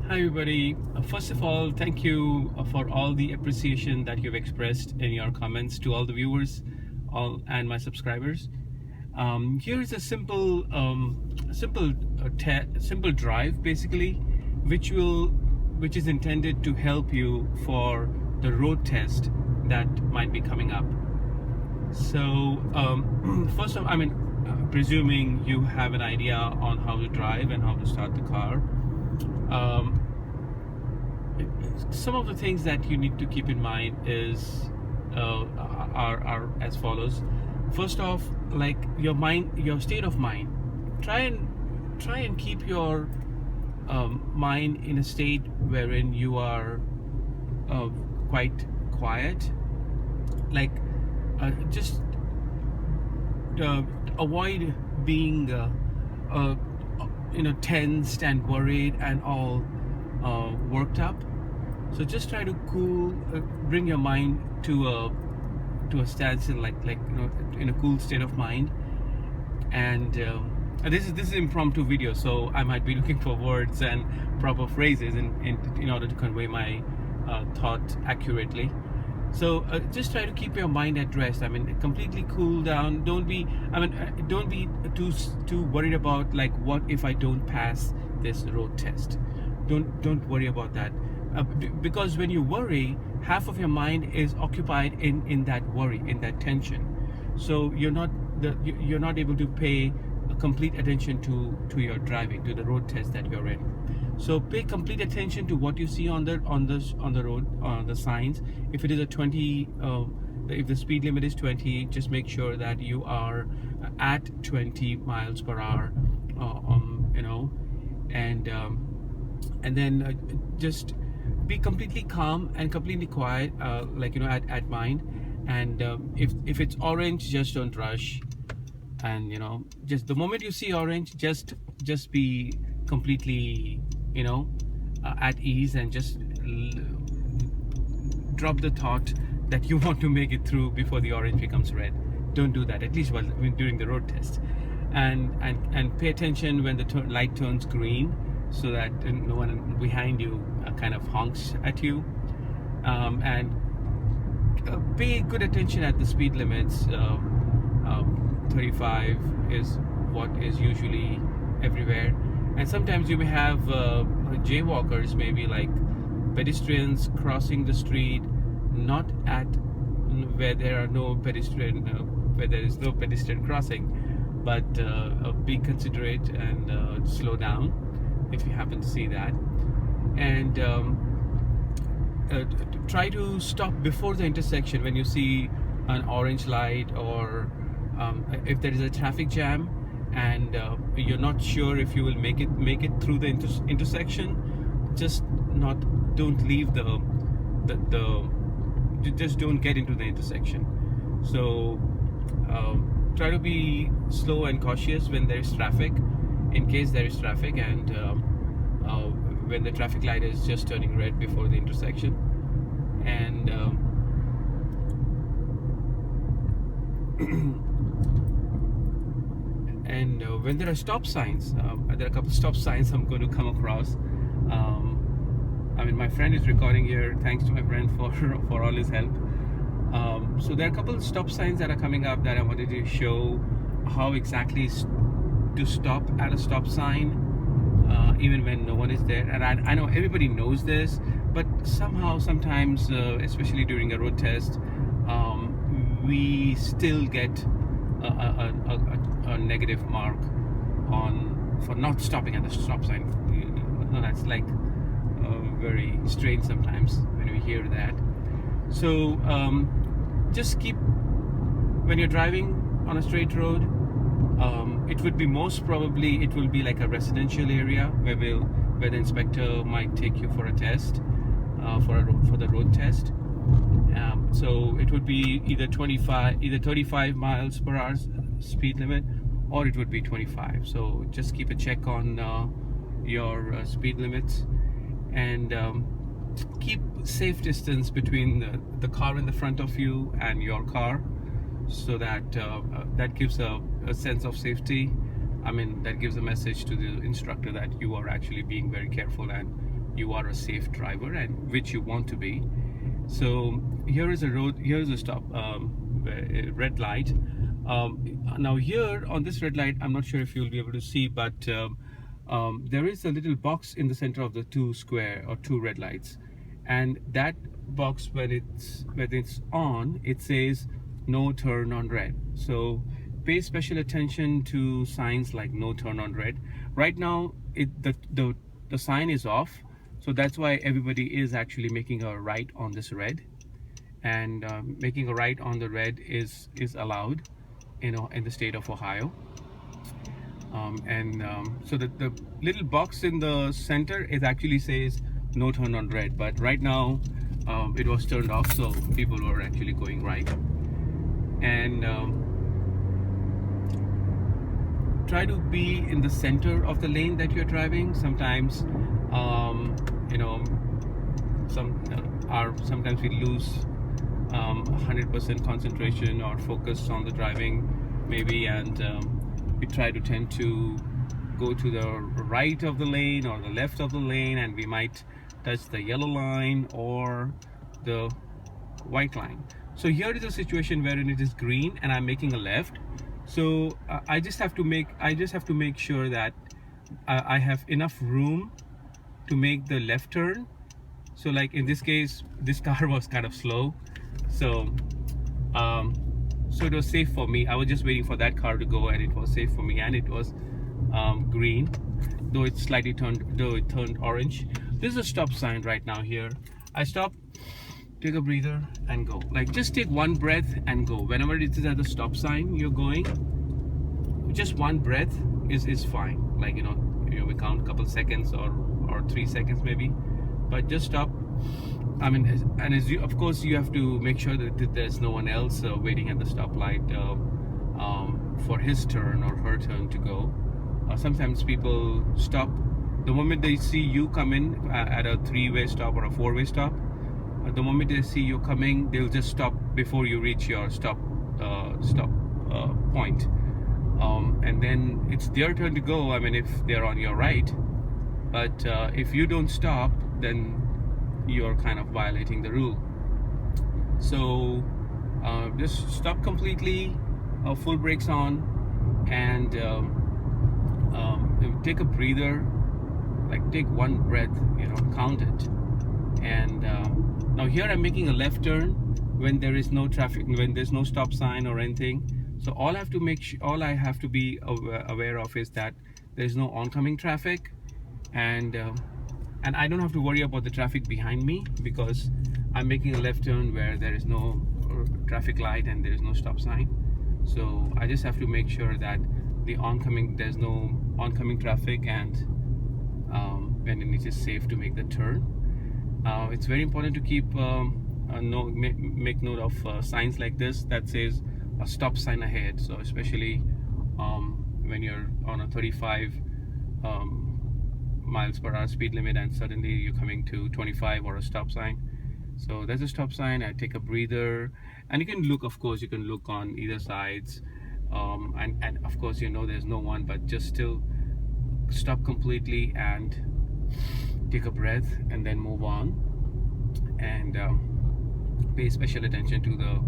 Hi everybody. First of all, thank you for all the appreciation that you've expressed in your comments to all the viewers, all and my subscribers. Here's a simple drive basically, which is intended to help you for the road test that might be coming up. So first of, presuming you have an idea on how to drive and how to start the car. Um, some of the things that you need to keep in mind are as follows. First off, like your state of mind. Try and keep your mind in a state wherein you are quite quiet. Like just avoid being tensed and worried and all worked up. So just try to bring your mind to a standstill, in a cool state of mind. And this is impromptu video, so I might be looking for words and proper phrases in order to convey my thought accurately. So just try to keep your mind at rest. Completely cool down. Don't be too worried about like, what if I don't pass this road test. Don't worry about that, because when you worry, half of your mind is occupied in that worry, in that tension. So you're not able to pay complete attention to your driving, to the road test that you're in. So pay complete attention to what you see on the road, the signs. If it is a 20, if the speed limit is 20, just make sure that you are at 20 miles per hour, and then just be completely calm and completely quiet, at mind. And if it's orange, just don't rush. And just the moment you see orange, just be completely at ease, and just drop the thought that you want to make it through before the orange becomes red. Don't do that, at least during the road test. And pay attention when the light turns green, so that no one behind you kind of honks at you. And pay good attention at the speed limits. 35 is what is usually everywhere, and sometimes you may have jaywalkers, maybe like pedestrians crossing the street not at where there are no pedestrian where there is no pedestrian crossing, but be considerate and slow down if you happen to see that. And try to stop before the intersection when you see an orange light, or if there is a traffic jam and you're not sure if you will make it through the intersection. Don't leave just don't get into the intersection. So try to be slow and cautious when there is traffic, in case there is traffic, and when the traffic light is just turning red before the intersection. And when there are stop signs, there are a couple of stop signs I'm going to come across. My friend is recording here. Thanks to my friend for all his help. So there are a couple of stop signs that are coming up that I wanted to show how exactly to stop at a stop sign, even when no one is there. And I know everybody knows this, but sometimes, especially during a road test, we still get a negative mark for not stopping at the stop sign. That's like very strange sometimes when we hear that. So just when you're driving on a straight road, it will be like a residential area where the inspector might take you for a test, for the road test. So it would be either 35 miles per hour speed limit, or it would be 25. So just keep a check on your speed limits, and keep safe distance between the car in the front of you and your car, so that that gives a sense of safety. That gives a message to the instructor that you are actually being very careful and you are a safe driver, and which you want to be. So here is a road, here is a stop, red light. Now here on this red light, I'm not sure if you'll be able to see, but there is a little box in the center of the two square or two red lights, and that box, when it's on, it says no turn on red. So pay special attention to signs like no turn on red. Right now the sign is off, so that's why everybody is actually making a right on this red, and making a right on the red is allowed, in the state of Ohio. So the little box in the center, it actually says no turn on red, but right now it was turned off, so people were actually going right. And try to be in the center of the lane that you're driving. Sometimes sometimes we lose 100% concentration or focus on the driving maybe, and we try to tend to go to the right of the lane or the left of the lane, and we might touch the yellow line or the white line. So here is a situation wherein it is green and I'm making a left. So I just have to make sure that I have enough room to make the left turn. So like in this case, this car was kind of slow, so it was safe for me. I was just waiting for that car to go, and it was safe for me, and it was green, though it turned orange. This is a stop sign right now. Here I stop, take a breather, and go. Like, just take one breath and go. Whenever it is at the stop sign you're going, just one breath is fine. Like, we count a couple seconds or 3 seconds maybe, but just stop. I mean, and of course you have to make sure that there's no one else waiting at the stoplight for his turn or her turn to go. Sometimes people stop the moment they see you come in at a 3-way stop or a 4-way stop. The moment they see you coming, they'll just stop before you reach your stop point, and then it's their turn to go. I mean, if they're on your right, but if you don't stop, then you're kind of violating the rule. So just stop completely, full brakes on, and take a breather. Like, take one breath, count it. And now here I'm making a left turn when there is no traffic, when there's no stop sign or anything. So all I have to be aware of is that there's no oncoming traffic, and I don't have to worry about the traffic behind me, because I'm making a left turn where there is no traffic light and there is no stop sign. So I just have to make sure that there's no oncoming traffic, and it is safe to make the turn. It's very important to keep make note of signs like this that says a stop sign ahead. So especially when you're on a 35 miles per hour speed limit, and suddenly you're coming to 25 or a stop sign. So there's a stop sign. I take a breather, and you can look, of course, you can look on either sides, and of course there's no one, but just still stop completely and take a breath, and then move on, and pay special attention to the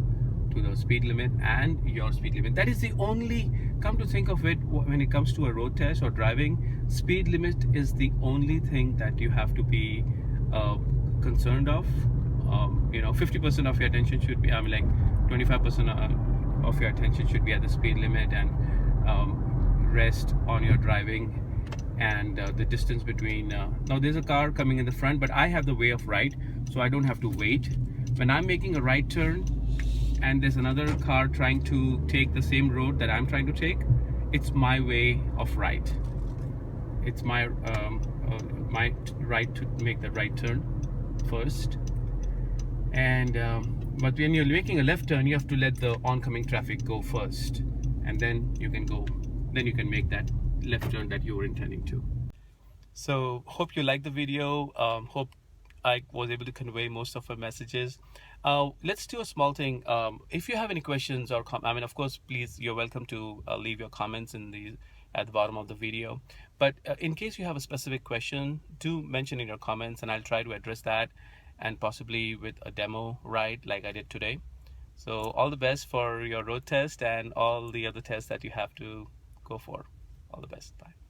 speed limit and your speed limit. That is the only, come to think of it, when it comes to a road test or driving, speed limit is the only thing that you have to be concerned of. 50% of your attention should be, 25% of your attention should be at the speed limit, and rest on your driving and the distance between. Now there's a car coming in the front, but I have the way of right, so I don't have to wait. When I'm making a right turn and there's another car trying to take the same road that I'm trying to take, it's my way of right. It's my right to make the right turn first. And but when you're making a left turn, you have to let the oncoming traffic go first, and then you can make that left turn that you were intending to. So hope you liked the video. Hope I was able to convey most of our messages. Let's do a small thing. If you have any questions or of course, please, you're welcome to leave your comments in at the bottom of the video. But in case you have a specific question, do mention in your comments and I'll try to address that, and possibly with a demo ride like I did today. So all the best for your road test and all the other tests that you have to go for. All the best. Bye.